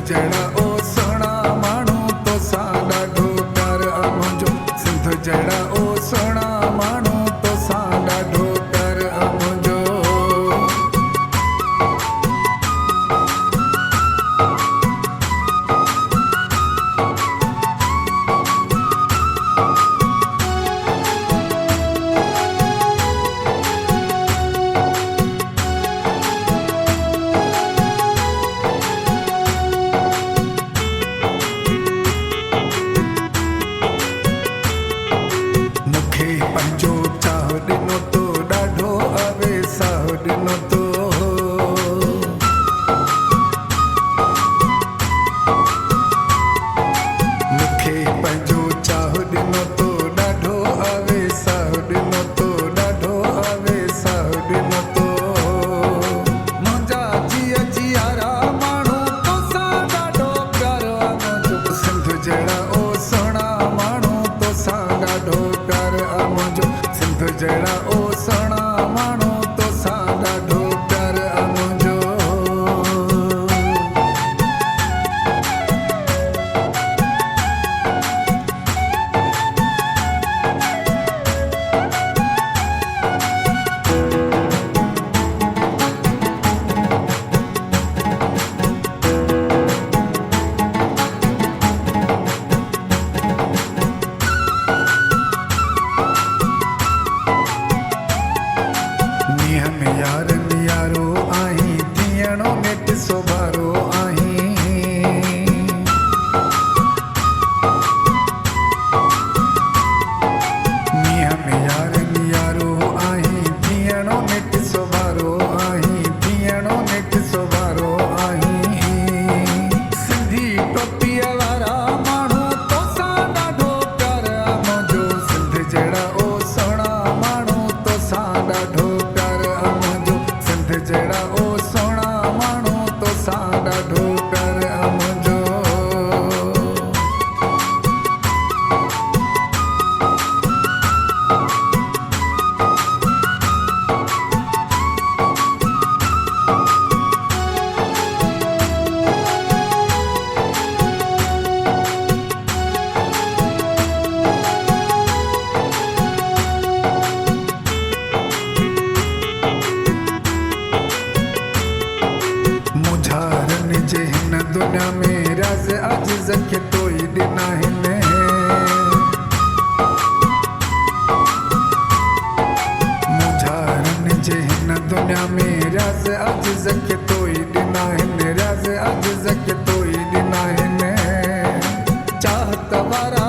जड़ा ओ सोना माण्हू तोसां ॾाढो प्यार आ मुंहिंजो सिंध जड़ा ओ सोना माण्हू तोसां ॾाढो प्यार आ मुंहिंजो। मूंखे पंहिंजो चाह ॾिनो तो ॾाढो अवेसाह ॾिनो तो मूंखे पंहिंजो चाह ॾिनो तो ॾाढो अवेसाह ॾिनो तो ॾाढो अवेसाह ॾिनो तो मुंहिंजा जीअ जीआरा माण्हू तोसां ॾाढो प्यारो आ मुंहिंजो सिंध जहिड़ा ओ सोना माण्हू तोसां ॾाढो प्यार आ मुंहिंजो सिंध जहिड़ा ओ सोना माण्हू तोसां ॾाढो प्यार आ मुंहिंजो। मींहं में यारनि यारो आहीं थियणो नेट सोभारो आहीं मींहं में यारनि यारो आहीं थियणो नेट सोभारो आहीं थियणो नेट सोभारो आहीं सिंधी टोपीअ वारा माण्हू तोसां ॾाढो प्यार आ मुंहिंजो सिंध जहिड़ा ओ सोना माण्हू तोसां ॾाढो प्यार आ मुंहिंजो सिंध जहिड़ा ओ सोना माण्हू तोसां ॾाढो प्यार आ मुंहिंजो। मुझारनि जे हिन दुनिया में राज़ आजिज़ खे तोई ॾिना आहिनि मुझारनि जे हिन दुनिया में राज़ आजिज़ खे तोई ॾिना आहिनि राज़ आजिज़ खे तोई ॾिना आहिनि चाहत वारा